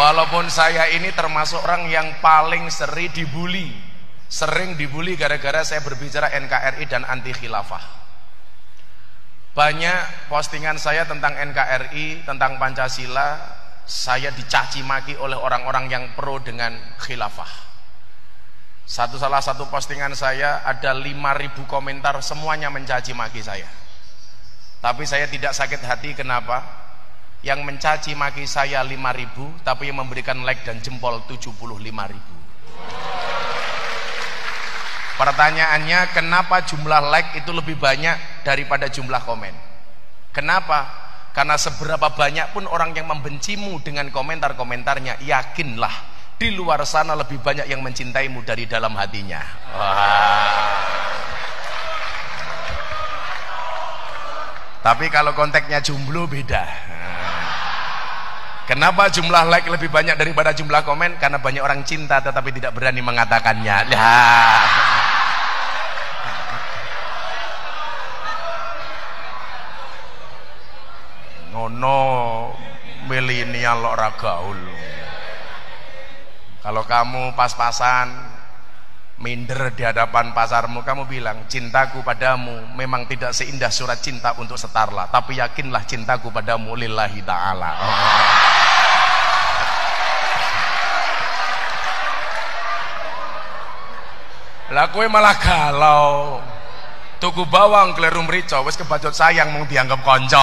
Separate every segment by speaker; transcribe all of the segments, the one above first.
Speaker 1: Walaupun saya ini termasuk orang yang paling sering dibully gara-gara saya berbicara NKRI dan anti khilafah. Banyak postingan saya tentang NKRI, tentang Pancasila, saya dicaci maki oleh orang-orang yang pro dengan khilafah. Salah satu postingan saya ada 5.000 komentar, semuanya mencaci maki saya. Tapi saya tidak sakit hati, kenapa? Yang mencaci maki saya 5.000, tapi yang memberikan like dan jempol 75.000. Pertanyaannya, kenapa jumlah like itu lebih banyak daripada jumlah komen? Kenapa? Karena seberapa banyak pun orang yang membencimu dengan komentar-komentarnya, yakinlah di luar sana lebih banyak yang mencintaimu dari dalam hatinya. Wah. Tapi kalau konteksnya jomblo beda. Kenapa jumlah like lebih banyak daripada jumlah komen? Karena banyak orang cinta tetapi tidak berani mengatakannya. Ngono milenial ora gaul. Kalau kamu pas-pasan minder di hadapan pasarmu, kamu bilang cintaku padamu memang tidak seindah surat cinta untuk Setarla, tapi yakinlah cintaku padamu lillahi ta'ala. Lah kowe malah galau tuku bawang kleru mrica wis kebacut sayang mung dianggap kanca.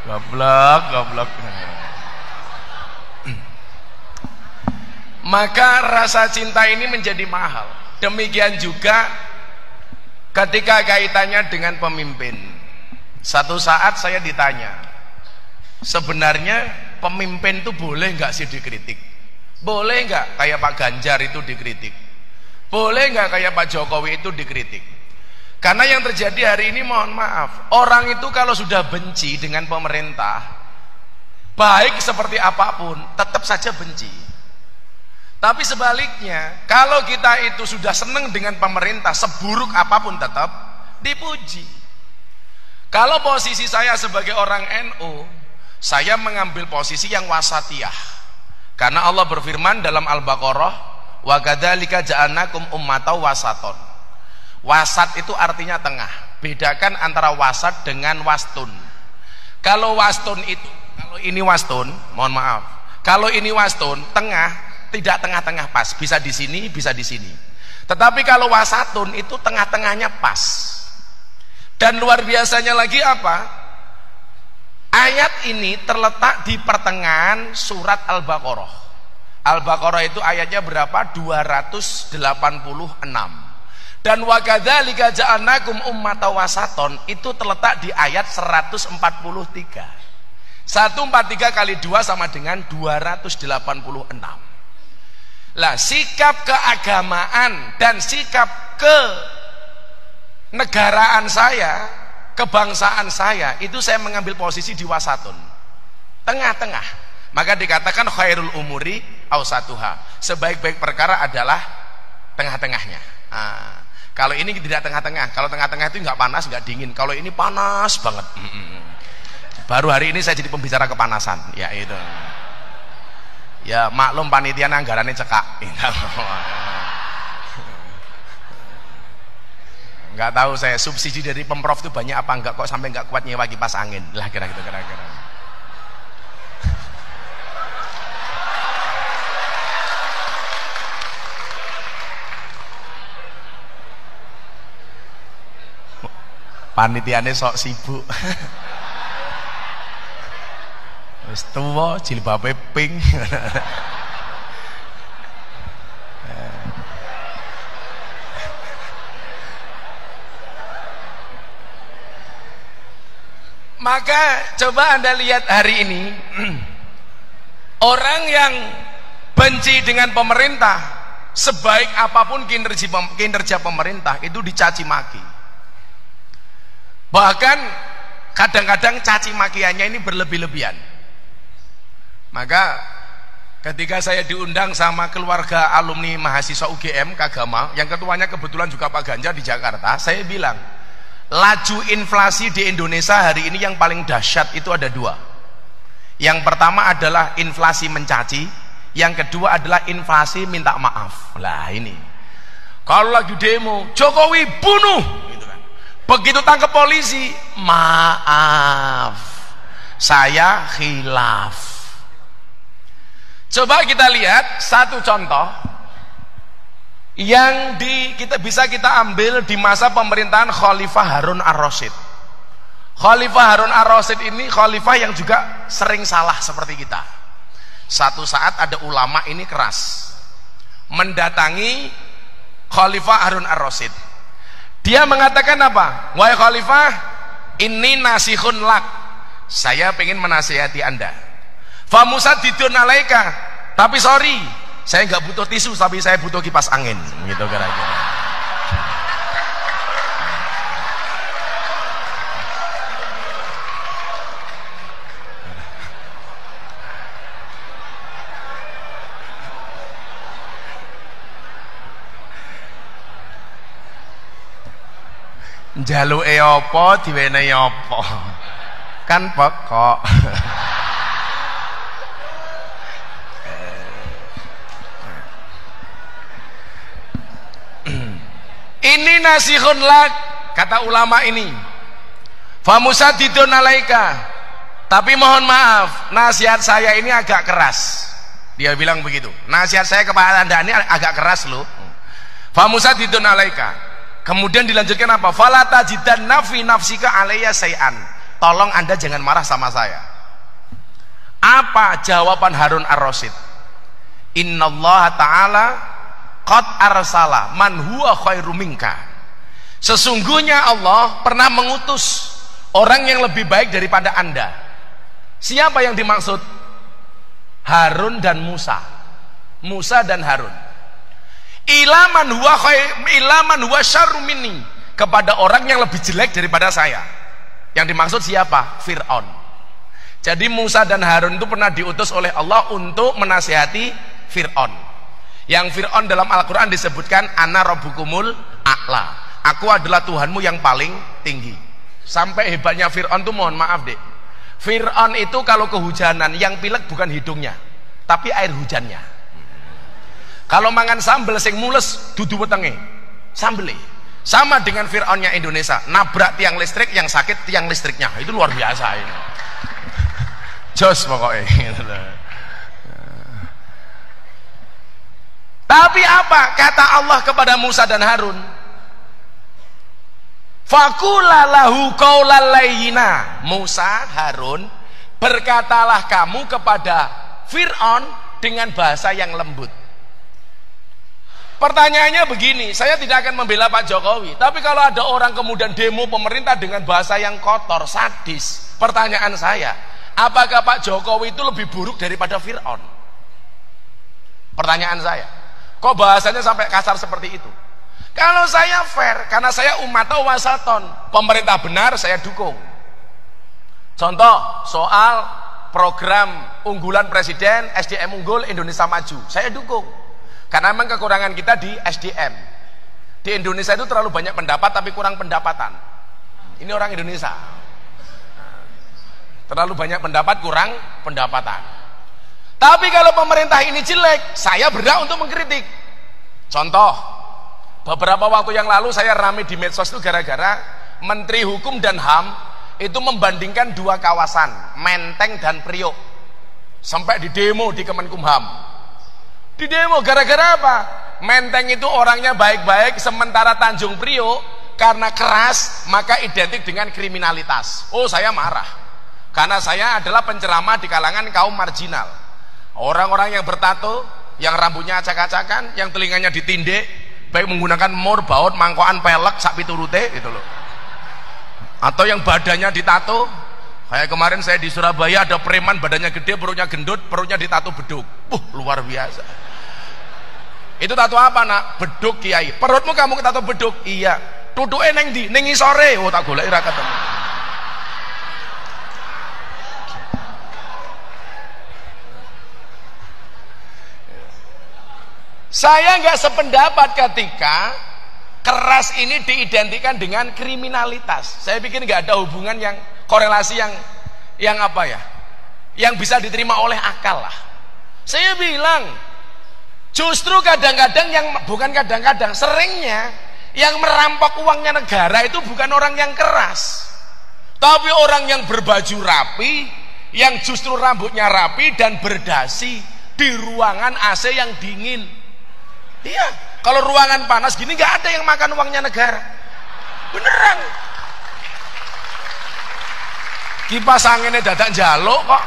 Speaker 1: Goblok. Maka rasa cinta ini menjadi mahal. Demikian juga ketika kaitannya dengan pemimpin. Satu saat saya ditanya, sebenarnya pemimpin itu boleh nggak sih dikritik? Boleh nggak kayak Pak Ganjar itu dikritik? Boleh nggak kayak Pak Jokowi itu dikritik? Karena yang terjadi hari ini, mohon maaf, orang itu kalau sudah benci dengan pemerintah, baik seperti apapun, tetap saja benci. Tapi sebaliknya, kalau kita itu sudah senang dengan pemerintah, seburuk apapun tetap dipuji. Kalau posisi saya sebagai orang NU, saya mengambil posisi yang wasatiyah. Karena Allah berfirman dalam Al-Baqarah, wa kadzalika ja'alnakum ummatan wasaton. Wasat itu artinya tengah. Bedakan antara wasat dengan wastun. Kalau wastun itu, kalau ini wastun, mohon maaf. Kalau ini wastun, tengah, tidak tengah-tengah pas, bisa di sini, bisa di sini. Tetapi kalau wasatun itu tengah-tengahnya pas. Dan luar biasanya lagi apa? Ayat ini terletak di pertengahan surat Al-Baqarah. Al-Baqarah itu ayatnya berapa? 286. Dan wa kadzalika ja'alnakum ummatan wasaton itu terletak di ayat 143. 143 kali 2 sama dengan 286. Lah, sikap keagamaan dan sikap kenegaraan saya, kebangsaan saya, itu saya mengambil posisi di wasatun, tengah-tengah. Maka dikatakan khairul umuri awsatuha, sebaik-baik perkara adalah tengah-tengahnya. Kalau ini tidak tengah-tengah. Kalau tengah-tengah itu nggak panas, nggak dingin. Kalau ini panas banget. Baru hari ini saya jadi pembicara kepanasan. Ya itu. Ya maklum panitia anggarannya cekak. Nggak tahu saya subsidi dari Pemprov itu banyak apa enggak kok sampai nggak kuat nyewa kipas angin. Lah kira-kira. Panitiane sok sibuk. Wis tuwa jilbabe pink. Maka coba Anda lihat hari ini orang yang benci dengan pemerintah, sebaik apapun kinerja pemerintah itu dicaci maki. Bahkan kadang-kadang caci makiannya ini berlebih-lebihan. Maka ketika saya diundang sama keluarga alumni mahasiswa UGM Kagama, yang ketuanya kebetulan juga Pak Ganjar di Jakarta, saya bilang, laju inflasi di Indonesia hari ini yang paling dahsyat itu ada dua. Yang pertama adalah inflasi mencaci, yang kedua adalah inflasi minta maaf. Lah ini, kalau lagi demo, Jokowi bunuh, gitu kan. Begitu tangkap polisi, maaf, saya khilaf. Coba kita lihat satu contoh yang kita bisa ambil di masa pemerintahan Khalifah Harun ar-Rasyid. Khalifah Harun ar-Rasyid ini khalifah yang juga sering salah seperti kita. Satu saat ada ulama ini keras mendatangi Khalifah Harun ar-Rasyid. Dia mengatakan apa? Wahai khalifah, ini nasihun lak, saya ingin menasihati anda. Famusadidun alaika, tapi sorry, saya nggak butuh tisu, tapi saya butuh kipas angin, gitu kira-kira. Njaluke apa diwenehi apa, kan pokok. Ini nasihun lak, kata ulama ini. Famusadidun alaika, tapi mohon maaf, nasihat saya ini agak keras. Dia bilang begitu, nasihat saya kepada anda ini agak keras loh. Famusadidun alaika. Kemudian dilanjutkan apa? Fala tajidanna fi nafsika alayya say'an. Tolong anda jangan marah sama saya. Apa jawaban Harun ar-Rasyid? Innallaha ta'ala qad arsala man huwa khairu minka. Sesungguhnya Allah pernah mengutus orang yang lebih baik daripada anda. Siapa yang dimaksud? Harun dan Musa. Musa dan Harun. Ilaman huwa syarru minni, kepada orang yang lebih jelek daripada saya. Yang dimaksud siapa? Fir'aun. Jadi Musa dan Harun itu pernah diutus oleh Allah untuk menasihati Fir'aun. Yang Fir'aun dalam Al-Quran disebutkan ana rabbukumul a'la, aku adalah Tuhanmu yang paling tinggi. Sampai hebatnya Fir'aun itu, mohon maaf dek, Fir'aun itu kalau kehujanan yang pilek bukan hidungnya, tapi air hujannya. Kalau mangan sambel sing mules dudu wetenge sambele. Sama dengan Fir'aunnya Indonesia, nabrak tiang listrik, yang sakit tiang listriknya. Itu luar biasa ini. Jos pokoknya. Tapi apa kata Allah kepada Musa dan Harun? Faqula lahu qaulan layyina. Musa, Harun, berkatalah kamu kepada Fir'aun dengan bahasa yang lembut. Pertanyaannya begini, saya tidak akan membela Pak Jokowi, tapi kalau ada orang kemudian demo pemerintah dengan bahasa yang kotor, sadis, pertanyaan saya, apakah Pak Jokowi itu lebih buruk daripada Fir'aun? Pertanyaan saya, kok bahasanya sampai kasar seperti itu? Kalau saya fair, karena saya umatau wasaton, pemerintah benar saya dukung. Contoh soal program unggulan presiden, SDM unggul Indonesia Maju, saya dukung. Karena memang kekurangan kita di SDM. Di Indonesia itu terlalu banyak pendapat tapi kurang pendapatan. Ini orang Indonesia. Terlalu banyak pendapat, kurang pendapatan. Tapi kalau pemerintah ini jelek, saya berhak untuk mengkritik. Contoh, beberapa waktu yang lalu saya rame di medsos itu gara-gara Menteri Hukum dan HAM itu membandingkan dua kawasan, Menteng dan Priok. Sampai di demo di Kemenkumham. Di demo gara-gara apa? Menteng itu orangnya baik-baik, sementara Tanjung Priok karena keras maka identik dengan kriminalitas. Oh, saya marah karena saya adalah penceramah di kalangan kaum marginal, orang-orang yang bertato, yang rambutnya acak-acakan, yang telinganya ditindek, baik menggunakan mur, baut, mangkokan, pelek, sak piturute gitu loh, atau yang badannya ditato. Kayak kemarin saya di Surabaya ada preman badannya gede, perutnya gendut, perutnya ditato beduk. Luar biasa. Itu tato apa nak? Beduk kiai. Perutmu kamu tato beduk? Iya. Tutuke neng di, neng sore. Oh tak golek ra ketemu. Saya nggak sependapat ketika keras ini diidentikan dengan kriminalitas. Saya pikir nggak ada hubungan yang korelasi yang apa ya, yang bisa diterima oleh akal lah. Saya bilang justru kadang-kadang seringnya yang merampok uangnya negara itu bukan orang yang keras, tapi orang yang berbaju rapi, yang justru rambutnya rapi dan berdasi di ruangan AC yang dingin. Iya, kalau ruangan panas gini nggak ada yang makan uangnya negara. Beneran. Kipas anginnya dadak jaluk kok.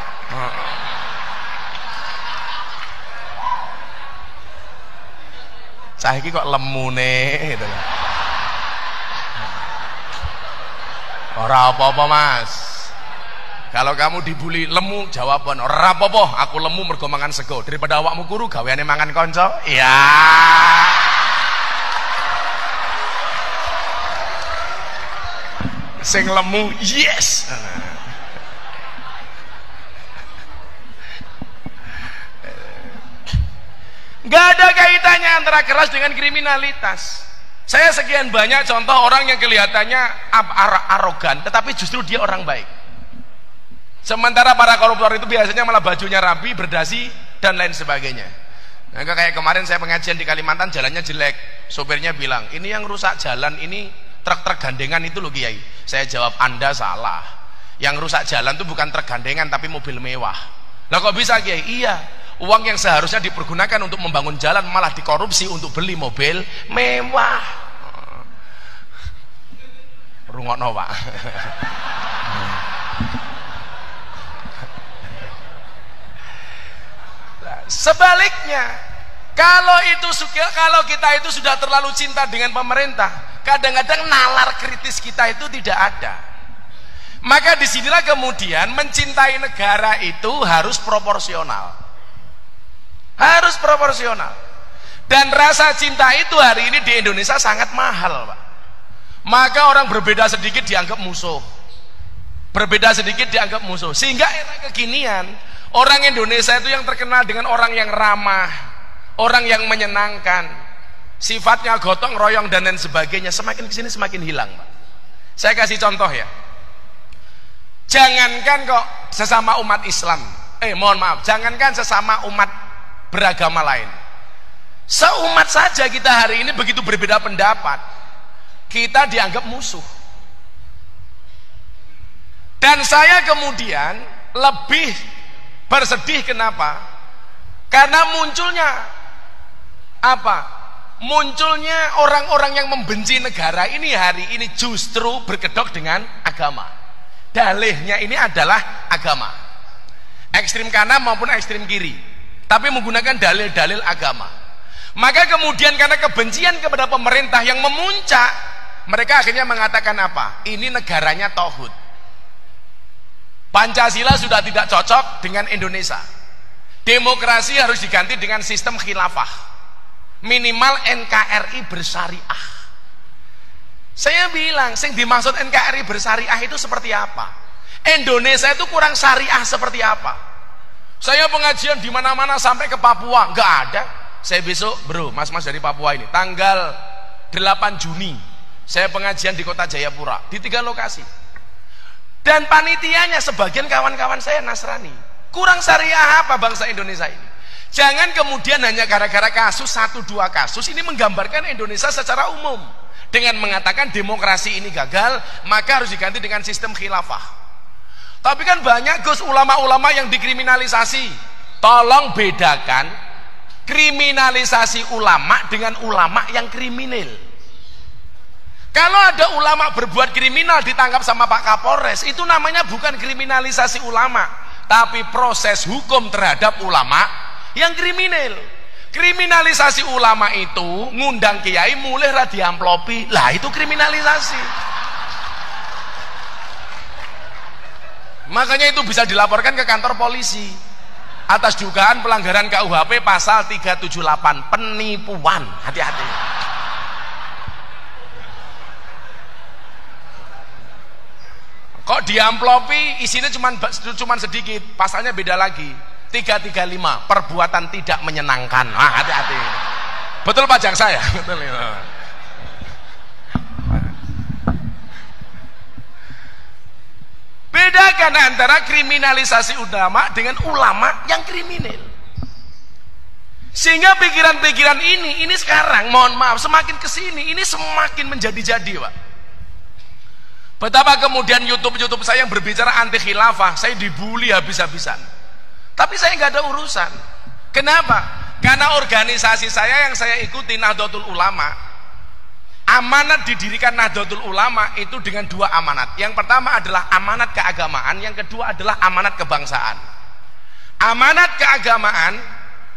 Speaker 1: Saiki kok lemune gitu. Ora apa-apa Mas. Kalau kamu dibully lemu, jawaban ora apa-apa, aku lemu mergo mangan sego. Daripada awakmu kuru gaweane mangan kanca. Iya. Sing lemu, yes. Gak ada kaitannya antara keras dengan kriminalitas. Saya sekian banyak contoh orang yang kelihatannya arogan, tetapi justru dia orang baik. Sementara para koruptor itu biasanya malah bajunya rapi, berdasi, dan lain sebagainya. Nah, kayak kemarin saya pengajian di Kalimantan, jalannya jelek. Sopirnya bilang, ini yang rusak jalan ini truk-truk gandengan itu loh Kiai. Saya jawab, Anda salah. Yang rusak jalan itu bukan truk gandengan, tapi mobil mewah. Lah kok bisa Kiai? Iya. Uang yang seharusnya dipergunakan untuk membangun jalan malah dikorupsi untuk beli mobil mewah. Rungokno Pak. Sebaliknya, kalau kita itu sudah terlalu cinta dengan pemerintah, kadang-kadang nalar kritis kita itu tidak ada. Maka disinilah kemudian mencintai negara itu harus proporsional. Harus proporsional. Dan rasa cinta itu hari ini di Indonesia sangat mahal, Pak. Maka orang berbeda sedikit dianggap musuh. Berbeda sedikit dianggap musuh. Sehingga era kekinian, orang Indonesia itu yang terkenal dengan orang yang ramah, orang yang menyenangkan, sifatnya gotong royong dan lain sebagainya, semakin kesini semakin hilang, Pak. Saya kasih contoh ya. Jangankan kok sesama umat Islam, mohon maaf, jangankan sesama umat beragama lain, seumat saja kita hari ini begitu berbeda pendapat, kita dianggap musuh. Dan saya kemudian lebih bersedih, kenapa? Karena munculnya apa? Munculnya orang-orang yang membenci negara ini hari ini justru berkedok dengan agama. Dalihnya ini adalah agama, ekstrim kanan maupun ekstrim kiri, tapi menggunakan dalil-dalil agama. Maka kemudian karena kebencian kepada pemerintah yang memuncak, mereka akhirnya mengatakan apa? Ini negaranya tauhid. Pancasila sudah tidak cocok dengan Indonesia. Demokrasi harus diganti dengan sistem khilafah. Minimal NKRI bersyariah. Saya bilang, sing dimaksud NKRI bersyariah itu seperti apa? Indonesia itu kurang syariah seperti apa? Saya pengajian di mana-mana sampai ke Papua, nggak ada. Saya besok, bro, mas-mas dari Papua ini, tanggal 8 Juni, saya pengajian di Kota Jayapura, di 3 lokasi. Dan panitianya sebagian kawan-kawan saya Nasrani. Kurang syariah apa bangsa Indonesia ini? Jangan kemudian hanya gara-gara kasus 1-2 kasus ini menggambarkan Indonesia secara umum dengan mengatakan demokrasi ini gagal, maka harus diganti dengan sistem khilafah. Tapi kan banyak Gus ulama-ulama yang dikriminalisasi. Tolong bedakan kriminalisasi ulama dengan ulama yang kriminal. Kalau ada ulama berbuat kriminal ditangkap sama Pak Kapolres, itu namanya bukan kriminalisasi ulama, tapi proses hukum terhadap ulama yang kriminal. Kriminalisasi ulama itu ngundang kiai mulai ra diamplopi, lah itu kriminalisasi. Makanya itu bisa dilaporkan ke kantor polisi atas dugaan pelanggaran KUHP pasal 378 penipuan. Hati-hati. Kok diamplopi isinya cuman sedikit, pasalnya beda lagi. 335 perbuatan tidak menyenangkan. Hati-hati. Betul Pak Jaksa ya? Betul ya. membedakan antara kriminalisasi ulama dengan ulama yang kriminal. Sehingga pikiran-pikiran ini sekarang, mohon maaf, semakin kesini ini semakin menjadi-jadi, Pak. Betapa kemudian YouTube saya yang berbicara anti khilafah, saya dibully habis-habisan. Tapi saya nggak ada urusan. Kenapa? Karena organisasi saya yang saya ikuti, Nahdlatul Ulama, amanat didirikan Nahdlatul Ulama itu dengan dua amanat. Yang pertama adalah amanat keagamaan, yang kedua adalah amanat kebangsaan. Amanat keagamaan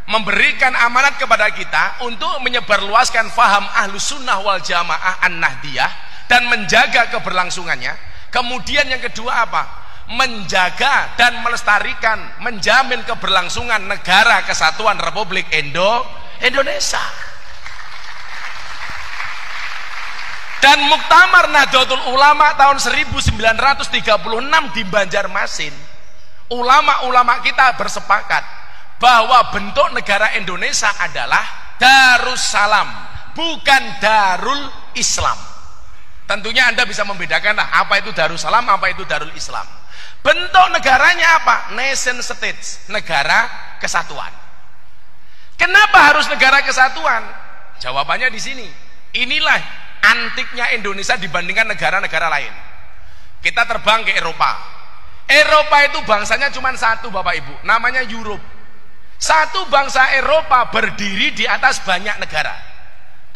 Speaker 1: memberikan amanat kepada kita untuk menyebarluaskan faham Ahlus Sunnah wal Jamaah An-Nahdiyah dan menjaga keberlangsungannya. Kemudian yang kedua apa? Menjaga dan melestarikan, menjamin keberlangsungan negara kesatuan Republik Indonesia. Dan Muktamar Nahdlatul Ulama tahun 1936 di Banjarmasin, ulama-ulama kita bersepakat bahwa bentuk negara Indonesia adalah Darussalam, bukan Darul Islam. Tentunya Anda bisa membedakan lah, apa itu Darussalam, apa itu Darul Islam. Bentuk negaranya apa? Nation state, negara kesatuan. Kenapa harus negara kesatuan? Jawabannya di sini. Inilah antiknya Indonesia dibandingkan negara-negara lain. Kita terbang ke Eropa. Eropa itu bangsanya cuma satu, Bapak Ibu, namanya Europe. Satu bangsa Eropa berdiri di atas banyak negara,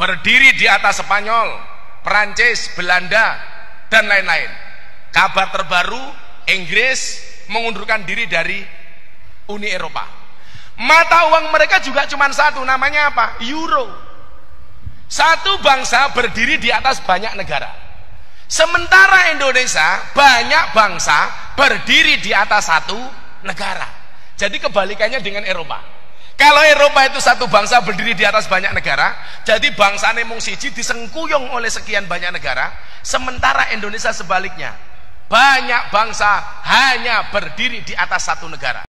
Speaker 1: berdiri di atas Spanyol, Perancis, Belanda, dan lain-lain. Kabar terbaru, Inggris mengundurkan diri dari Uni Eropa. Mata uang mereka juga cuma satu, namanya apa? Euro. Satu bangsa berdiri di atas banyak negara. Sementara Indonesia banyak bangsa berdiri di atas satu negara. Jadi kebalikannya dengan Eropa. Kalau Eropa itu satu bangsa berdiri di atas banyak negara, jadi bangsane mung siji disengkuyung oleh sekian banyak negara. Sementara Indonesia sebaliknya, banyak bangsa hanya berdiri di atas satu negara.